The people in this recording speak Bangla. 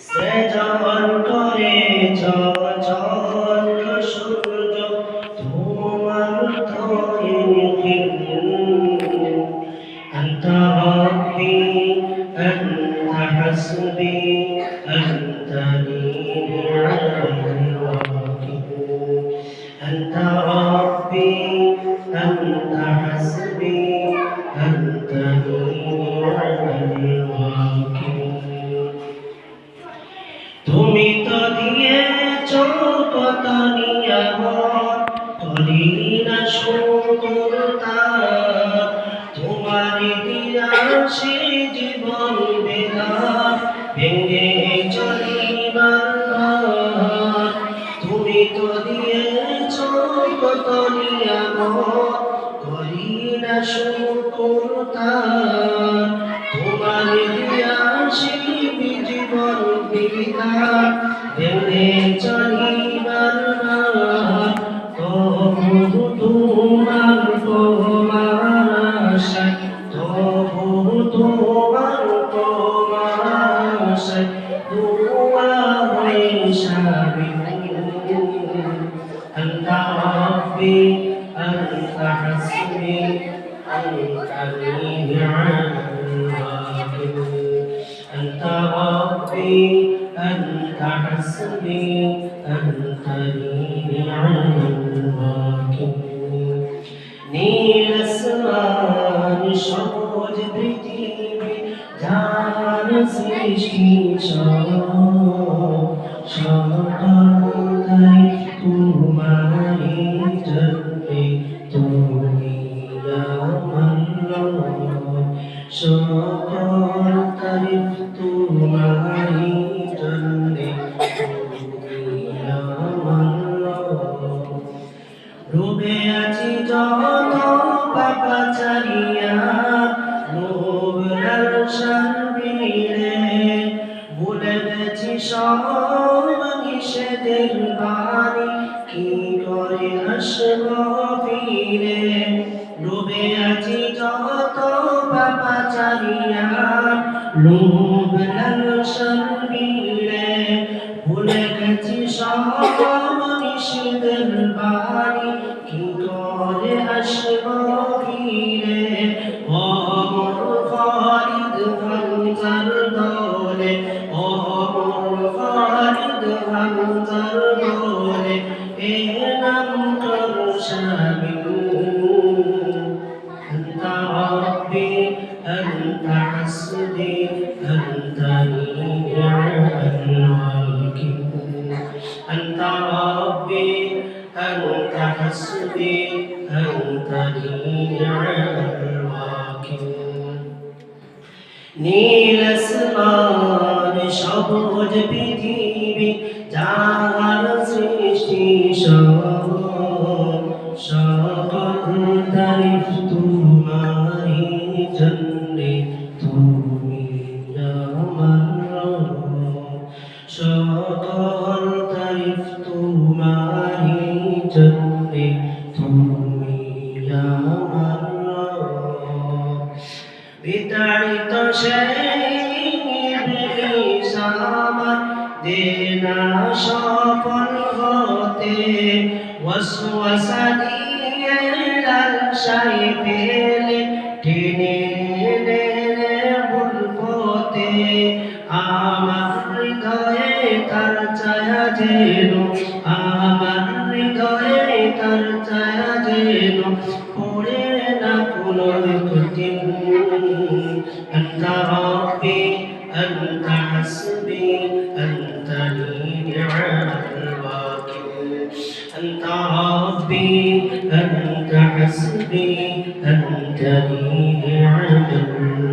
সেজন করেছ চন্দ্র সূর্য তোমার তৈরি أنت ربي أنت حسبي أنت لي نعم الوكيل أنت ربي أنت حسبي أنت لي نعم الوكيل তুমি তো দিয়েছ কত নিয়ামত করি না শুকর তার তোমার ইতিহাসে জীবন বেদার ভেঙে চলিবার ঘর তুমি তো দিয়েছ কত নিয়ামত করি না শুকর তার তোমার ইতিহাসে জীবন বেদার ভেঙে চলিবার ঘর তবু তোমার তোমাশায় তবু তোমার তোমাশায় দুয়া হয়ে সাবি أنت ربي أنت حسبي أنت لي نعم الوكيل أنت ربي أنت حسبي أنت لي نعم الوكيل নীল আসমান সবুজ পৃথিবী যার সৃষ্টি সকল তোমারি জন্যে তুমি আমার সকল তারিফ তোমারি জন্যে তুমি আমার ডুবে আছি যত পাপাচারিয়া লোভ লালসার ভিড়ে ভুলে গেছি সব নিষেধের বাণী কি করে আসব ফিরে ডুবে আছি যত পাপাচারিয়া লোভ লালসার ভিড়ে ভুলে গেছি সব নিষেধের বাণী কি করে আসব ফিরে অমর ফারিদ হামজার দলে অমর ফারিদ হামজার দলে এ নাম কর শামিল أنت ربي أنت حسبي أنت لي نعم الوكيل أنت ربي أنت حسبي أنت لي نعم الوكيل নীল আসমান সবুজ পৃথিবী যার সৃষ্টি সকল তারিফ তোমারি জন্যে তুমি আমার সকল তারিফ তোমারি জন্যে তুমি আমার বিতাড়িত সেই আমার দেনা সফল হতে ওয়াসওয়াসা দিয়ে লালসায় ফেলে টেনে টেনে ভুল পথে আমার হৃদয়ে তার ছায়া যেন আমার হৃদয়ে তার ছায়া যেন পড়ে না কোনো কঠিন أنت ربي أنت حسبي أنت لي نعم الوكيل أنت ربي أنت حسبي أنت لي نعم الوكيل